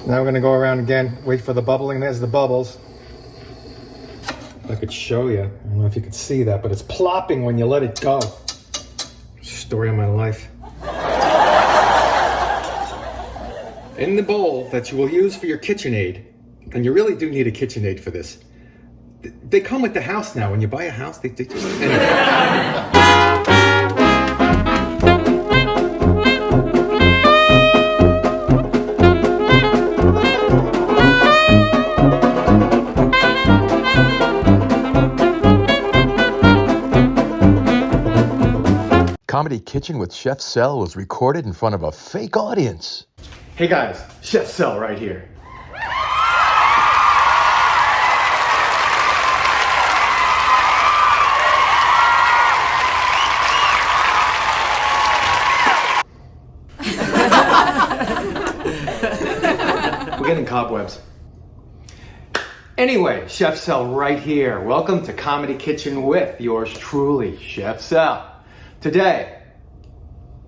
Now we're gonna go around again, wait for the bubbling. There's the bubbles. If I could show you, I don't know if you could see that, but it's plopping when you let it go. Story of my life. In the bowl that you will use for your KitchenAid, and you really do need a KitchenAid for this. They come with the house now. When you buy a house, they just... Anyway. Comedy Kitchen with Chef Sel was recorded in front of a fake audience. Hey guys, Chef Sel right here. We're getting cobwebs. Anyway, Chef Sel right here. Welcome to Comedy Kitchen with yours truly, Chef Sel. Today,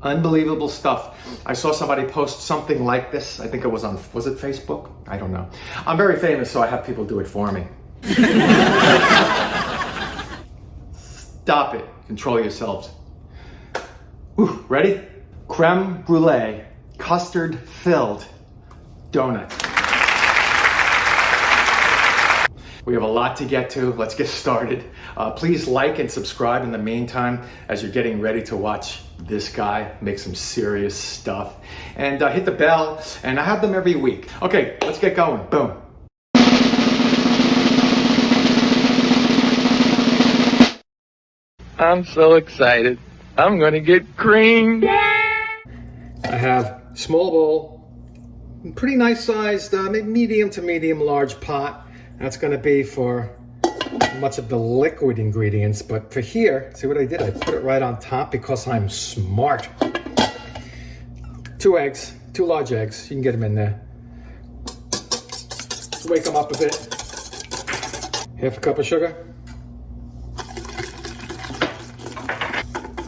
unbelievable stuff. I saw somebody post something like this. I think it was it Facebook? I don't know. I'm very famous, so I have people do it for me. Stop it. Control yourselves. Ooh, ready? Creme Brulee Custard-Filled Doughnut. We have a lot to get to. Let's get started. Please like and subscribe in the meantime as you're getting ready to watch this guy make some serious stuff. And hit the bell, and I have them every week. Okay, let's get going. Boom. I'm so excited. I'm gonna get creamed. I have small bowl, pretty nice sized, medium to medium large pot. That's gonna be for much of the liquid ingredients, but for here, see what I did? I put it right on top because I'm smart. 2 eggs, 2 large eggs, you can get them in there. Wake them up a bit. Half a cup of sugar.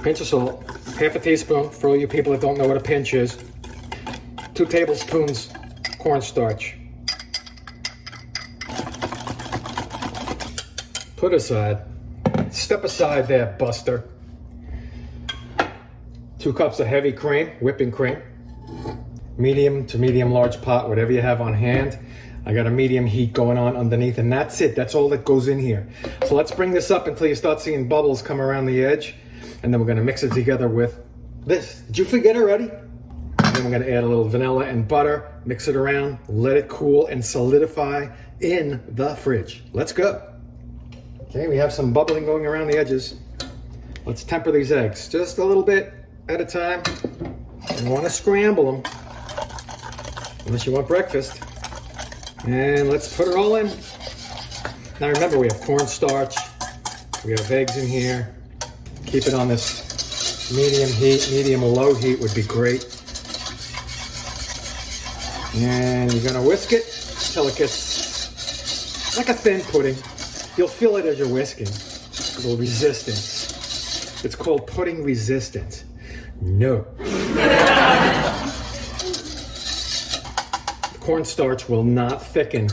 Pinch of salt. Half a teaspoon for all you people that don't know what a pinch is. 2 tablespoons cornstarch. Put aside. Step aside there, Buster. 2 cups of heavy cream, whipping cream. Medium to medium large pot, whatever you have on hand. I got a medium heat going on underneath, and that's it. That's all that goes in here. So let's bring this up until you start seeing bubbles come around the edge, and then we're gonna mix it together with this. Did you forget already? And then we're gonna add a little vanilla and butter, mix it around, let it cool and solidify in the fridge. Let's go. Okay, we have some bubbling going around the edges. Let's temper these eggs just a little bit at a time. You don't want to scramble them unless you want breakfast. And let's put it all in. Now remember, we have cornstarch, we have eggs in here. Keep it on this medium heat, medium or low heat would be great. And you're gonna whisk it until it gets like a thin pudding. You'll feel it as you're whisking. A little resistance. It's called pudding resistance. No. The cornstarch will not thicken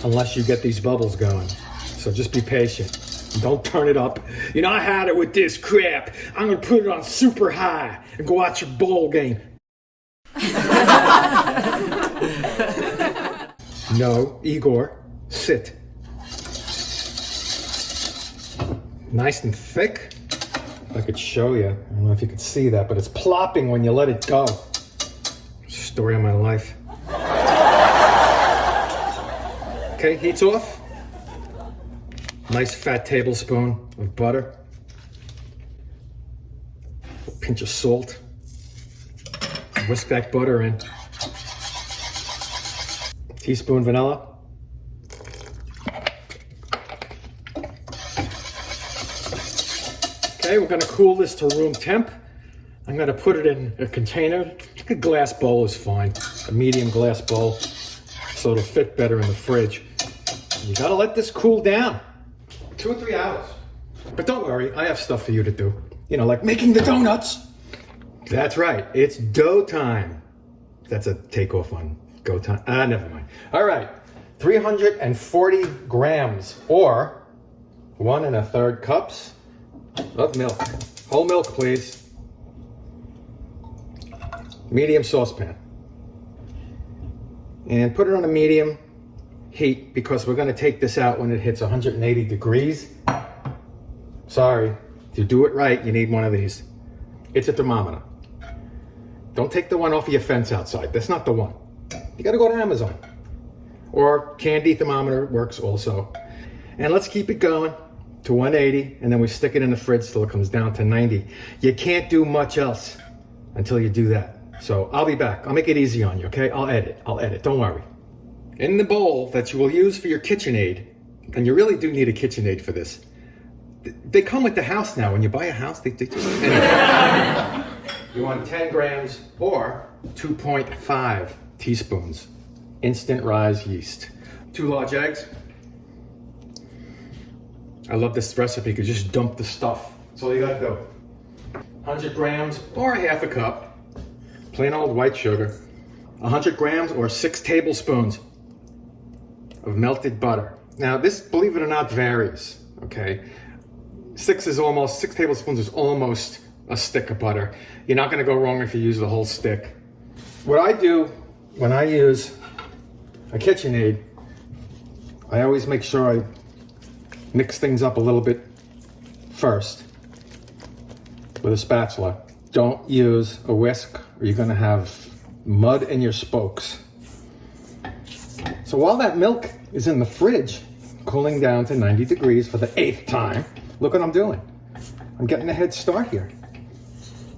unless you get these bubbles going. So just be patient. Don't turn it up. You know, I had it with this crap. I'm gonna put it on super high and go watch your bowl game. No, Igor, sit. Nice and thick. If I could show you, I don't know if you could see that, but it's plopping when you let it go. Story of my life. Okay, heat's off. Nice fat tablespoon of butter. A pinch of salt. Whisk that butter in. Teaspoon vanilla. Okay, we're gonna cool this to room temp. I'm gonna put it in a container. A glass bowl is fine. A medium glass bowl, so it'll fit better in the fridge. You gotta let this cool down. 2 or 3 hours. But don't worry, I have stuff for you to do. You know, like making the donuts. That's right, it's dough time. That's a takeoff on Go time. Never mind. All right, 340 grams or 1 1/3 cups of milk. Whole milk, please. Medium saucepan. And put it on a medium heat because we're going to take this out when it hits 180 degrees. Sorry, to do it right, you need one of these. It's a thermometer. Don't take the one off of your fence outside. That's not the one. You got to go to Amazon. Or candy thermometer works also. And let's keep it going to 180, and then we stick it in the fridge till it comes down to 90. You can't do much else until you do that. So I'll be back. I'll make it easy on you, okay? I'll edit. Don't worry. In the bowl that you will use for your KitchenAid, and you really do need a KitchenAid for this. They come with the house now. When you buy a house, they just... Anyway. You want 10 grams or 2.5 teaspoons instant rise yeast. 2 large eggs. I love this recipe because you just dump the stuff. That's all you gotta do. 100 grams or a half a cup plain old white sugar. 100 grams or 6 tablespoons of melted butter. Now this, believe it or not, varies, okay? 6 tablespoons is almost a stick of butter. You're not gonna go wrong if you use the whole stick. What I do when I use a KitchenAid, I always make sure I mix things up a little bit first with a spatula. Don't use a whisk or you're gonna have mud in your spokes. So while that milk is in the fridge, cooling down to 90 degrees for the 8th time, look what I'm doing. I'm getting a head start here.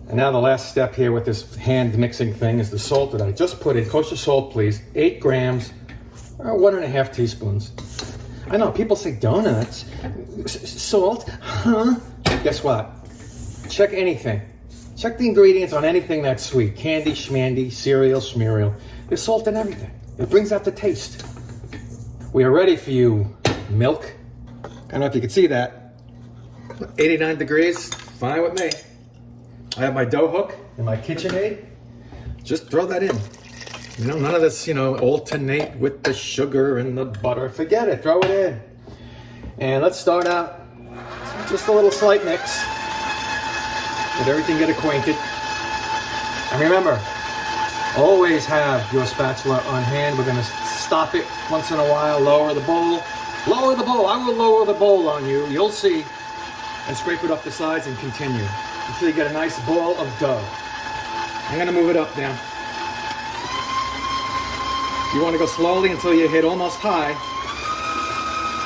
And now the last step here with this hand mixing thing is the salt that I just put in. Kosher salt, please. 8 grams, or 1.5 teaspoons. I know, people say donuts, salt, huh? Guess what? Check anything. Check the ingredients on anything that's sweet. Candy, schmandy, cereal, schmerial. There's salt in everything. It brings out the taste. We are ready for you, milk. I don't know if you can see that. 89 degrees, fine with me. I have my dough hook and my KitchenAid. Just throw that in. You know, none of this, alternate with the sugar and the butter. Forget it, throw it in. And let's start out just a little slight mix. Let everything get acquainted. And remember, always have your spatula on hand. We're gonna stop it once in a while, lower the bowl. Lower the bowl, I will lower the bowl on you, you'll see. And scrape it off the sides and continue until you get a nice ball of dough. I'm gonna move it up now. You wanna go slowly until you hit almost high.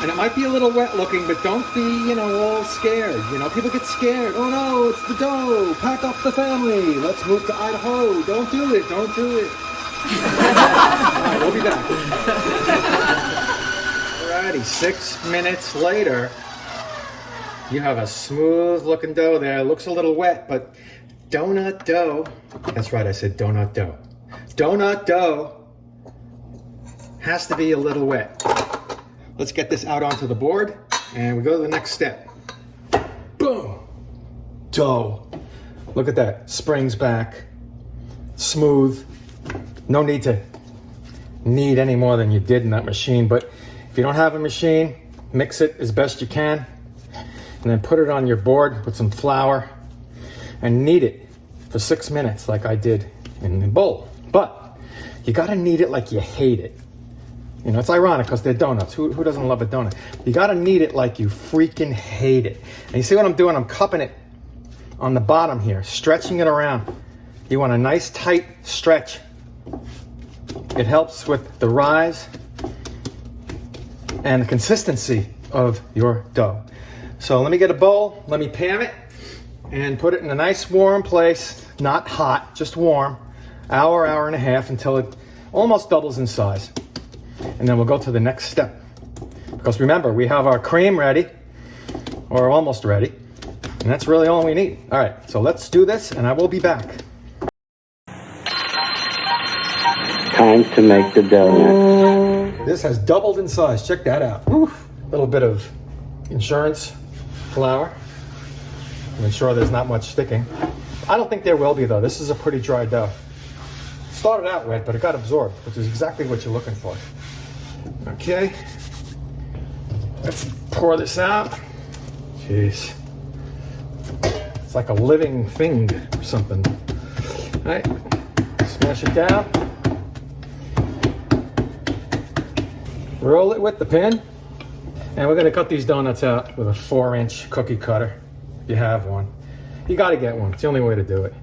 And it might be a little wet looking, but don't be, all scared. People get scared. Oh no, it's the dough. Pack up the family. Let's move to Idaho. Don't do it. Don't do it. All right, we'll be back. Alrighty, 6 minutes later, you have a smooth looking dough there. It looks a little wet, but donut dough. That's right, I said donut dough. Donut dough has to be a little wet. Let's get this out onto the board and we go to the next step. Boom! Dough. Look at that. Springs back. Smooth. No need to knead any more than you did in that machine, but if you don't have a machine, mix it as best you can and then put it on your board with some flour and knead it for 6 minutes like I did in the bowl. But you gotta knead it like you hate it. It's ironic because they're donuts. Who doesn't love a donut? You gotta knead it like you freaking hate it. And you see what I'm doing? I'm cupping it on the bottom here, stretching it around. You want a nice tight stretch. It helps with the rise and the consistency of your dough. So let me get a bowl, let me pan it, and put it in a nice warm place, not hot, just warm, hour and a half until it almost doubles in size. And then we'll go to the next step. Because remember, we have our cream ready, or almost ready, and that's really all we need. All right, so let's do this, and I will be back. Time to make the donut. This has doubled in size. Check that out. A little bit of insurance flour to ensure there's not much sticking. I don't think there will be, though. This is a pretty dry dough. started out wet, but it got absorbed, which is exactly what you're looking for. Okay. Let's pour this out. Jeez. It's like a living thing or something. All right. Smash it down. Roll it with the pin. And we're going to cut these donuts out with a 4-inch cookie cutter. If you have one. You got to get one. It's the only way to do it.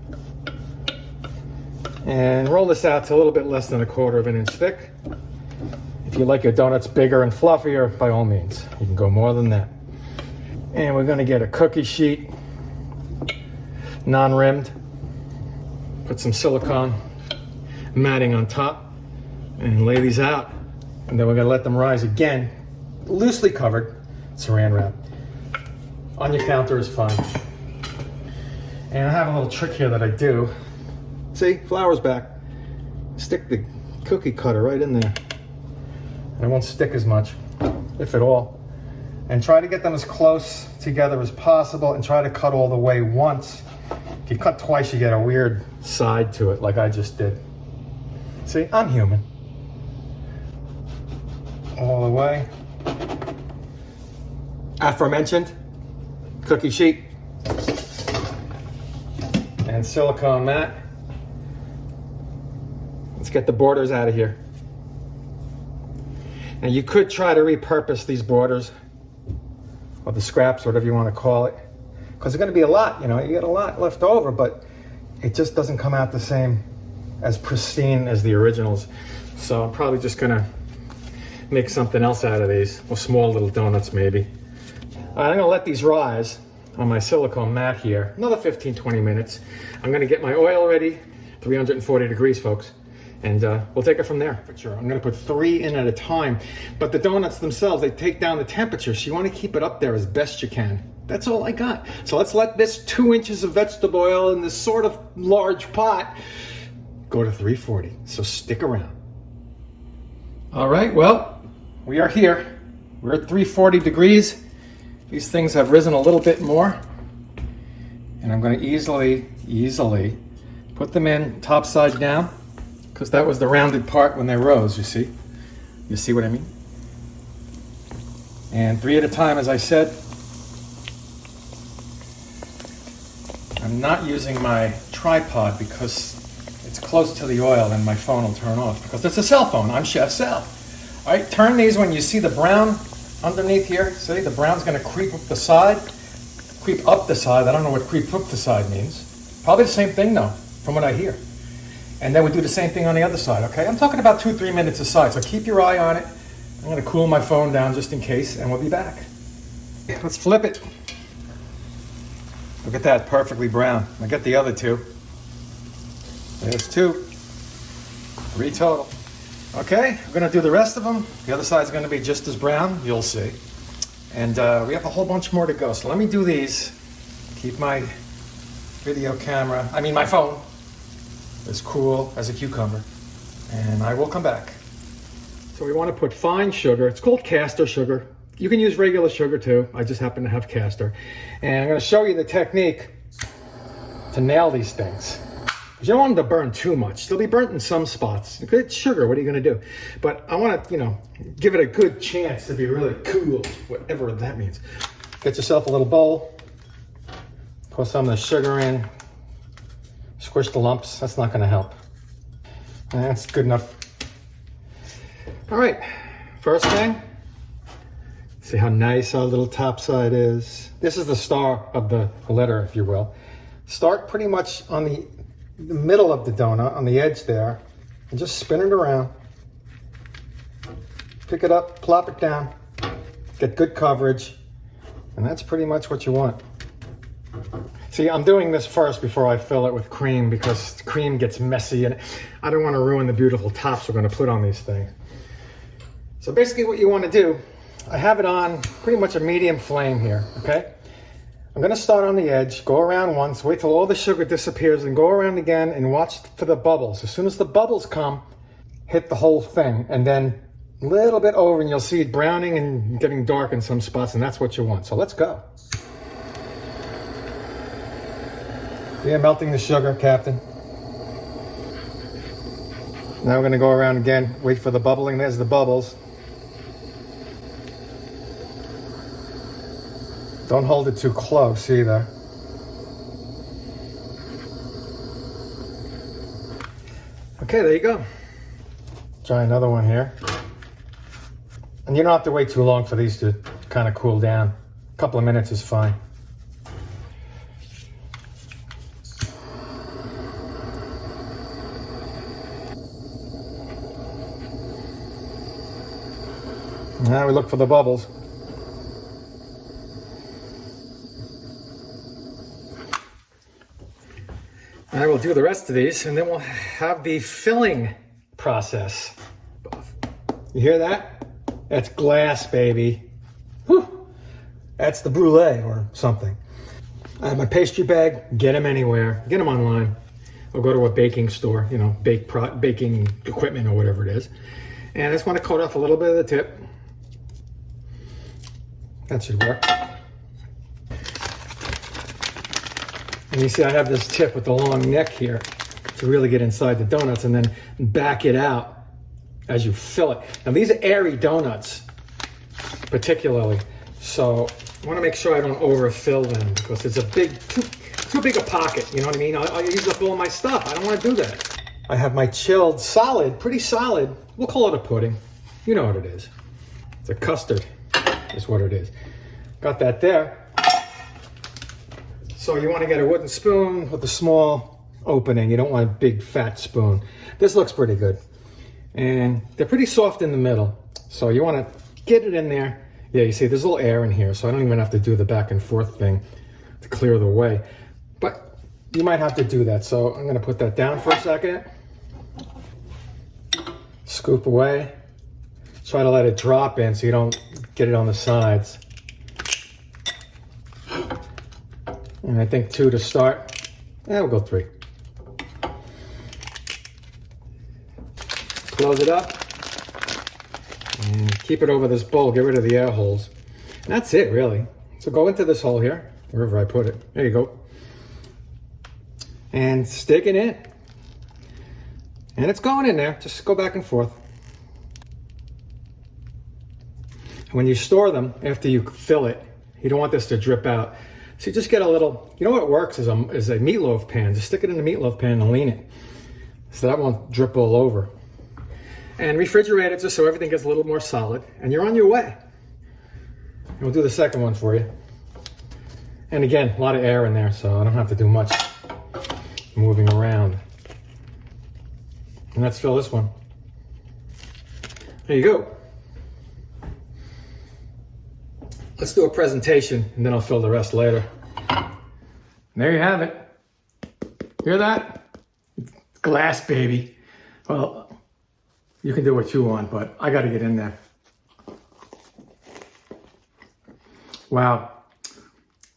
And roll this out to a little bit less than 1/4 of an inch thick. If you like your donuts bigger and fluffier, by all means, you can go more than that. And we're going to get a cookie sheet, non-rimmed. Put some silicone matting on top and lay these out. And then we're going to let them rise again, loosely covered, saran wrap. On your counter is fine. And I have a little trick here that I do. See, flour's back. Stick the cookie cutter right in there. And it won't stick as much, if at all. And try to get them as close together as possible and try to cut all the way once. If you cut twice, you get a weird side to it, like I just did. See, I'm human. All the way. Aforementioned cookie sheet and silicone mat. Let's get the borders out of here. Now you could try to repurpose these borders or the scraps, whatever you want to call it, because there's going to be a lot, you get a lot left over, but it just doesn't come out the same as pristine as the originals. So I'm probably just going to make something else out of these, or small little donuts maybe. All right, I'm going to let these rise on my silicone mat here. Another 15-20 minutes. I'm going to get my oil ready, 340 degrees, folks. And we'll take it from there. I'm going to put 3 in at a time. But the donuts themselves, they take down the temperature, so you want to keep it up there as best you can. That's all I got. So let's let this 2 inches of vegetable oil in this sort of large pot go to 340. So stick around. All right, well, we are here. We're at 340 degrees. These things have risen a little bit more. And I'm going to easily put them in top side down, because that was the rounded part when they rose, you see? You see what I mean? And 3 at a time, as I said. I'm not using my tripod because it's close to the oil and my phone will turn off, because it's a cell phone. I'm Chef Sal. All right, turn these when you see the brown underneath here. See, the brown's going to creep up the side. Creep up the side. I don't know what creep up the side means. Probably the same thing, though, from what I hear. And then we do the same thing on the other side, okay? I'm talking about 2-3 minutes aside, so keep your eye on it. I'm going to cool my phone down just in case, and we'll be back. Let's flip it. Look at that, perfectly brown. I got the other 2. There's 2. 3 total. Okay, we're going to do the rest of them. The other side's going to be just as brown, you'll see. And we have a whole bunch more to go. So let me do these. Keep my video camera, my phone, as cool as a cucumber. And I will come back. So we want to put fine sugar. It's called caster sugar. You can use regular sugar too. I just happen to have caster. And I'm going to show you the technique to nail these things. You don't want them to burn too much. They'll be burnt in some spots. It's sugar, what are you going to do? But I want to, give it a good chance to be really cool, whatever that means. Get yourself a little bowl. Pour some of the sugar in. Squish the lumps. That's not going to help. That's good enough. All right. First thing. See how nice our little top side is. This is the star of the letter, if you will. Start pretty much on the middle of the donut, on the edge there, and just spin it around. Pick it up, plop it down, get good coverage, and that's pretty much what you want. See, I'm doing this first before I fill it with cream, because the cream gets messy and I don't want to ruin the beautiful tops we're going to put on these things. So basically what you want to do, I have it on pretty much a medium flame here, okay? I'm going to start on the edge, go around once, wait till all the sugar disappears, and go around again and watch for the bubbles. As soon as the bubbles come, hit the whole thing, and then a little bit over, and you'll see it browning and getting dark in some spots, and that's what you want. So let's go. Yeah, melting the sugar, Captain. Now we're gonna go around again, wait for the bubbling. There's the bubbles. Don't hold it too close either. Okay, there you go. Try another one here. And you don't have to wait too long for these to kind of cool down. A couple of minutes is fine. Now we look for the bubbles. I will do the rest of these, and then we'll have the filling process. You hear that? That's glass, baby. Whew. That's the brulee or something. I have my pastry bag. Get them anywhere. Get them online. Or go to a baking store, you know, baking equipment or whatever it is. And I just want to coat off a little bit of the tip. That should work. And you see I have this tip with the long neck here to really get inside the donuts and then back it out as you fill it. Now these are airy donuts, particularly. So I want to make sure I don't overfill them because it's a big, too big a pocket, you know what I mean? I'll use up all my stuff. I don't want to do that. I have my chilled solid, pretty solid. We'll call it a pudding. You know what it is. It's a custard is what it is. Got that there. So you want to get a wooden spoon with a small opening. You don't want a big fat spoon. This looks pretty good. And they're pretty soft in the middle. So you want to get it in there. Yeah, you see there's a little air in here, so I don't even have to do the back and forth thing to clear the way. But you might have to do that. So I'm going to put that down for a second. Scoop away. Try to let it drop in so you don't get it on the sides. And I think 2 to start. We'll go 3. Close it up. And keep it over this bowl. Get rid of the air holes. And that's it, really. So go into this hole here, wherever I put it. There you go. And stick it in. And it's going in there. Just go back and forth. When you store them, after you fill it, you don't want this to drip out. So you just get a little, you know what works is a meatloaf pan. Just stick it in the meatloaf pan and lean it. So that won't drip all over. And refrigerate it just so everything gets a little more solid. And you're on your way. And we'll do the second one for you. And again, a lot of air in there, so I don't have to do much moving around. And let's fill this one. There you go. Let's do a presentation and then I'll fill the rest later. And there you have it. Hear that? It's glass, baby. Well, you can do what you want, but I got to get in there. Wow.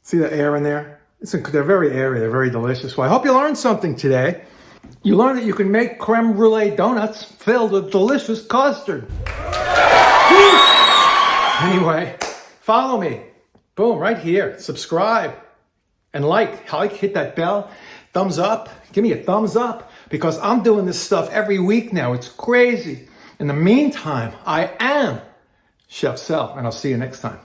See the air in there? They're very airy. They're very delicious. Well, I hope you learned something today. You learned that you can make creme brulee donuts filled with delicious custard. Anyway, follow me. Boom, right here. Subscribe and like, hit that bell. Thumbs up. Give me a thumbs up because I'm doing this stuff every week now. It's crazy. In the meantime, I am Chef Sel, and I'll see you next time.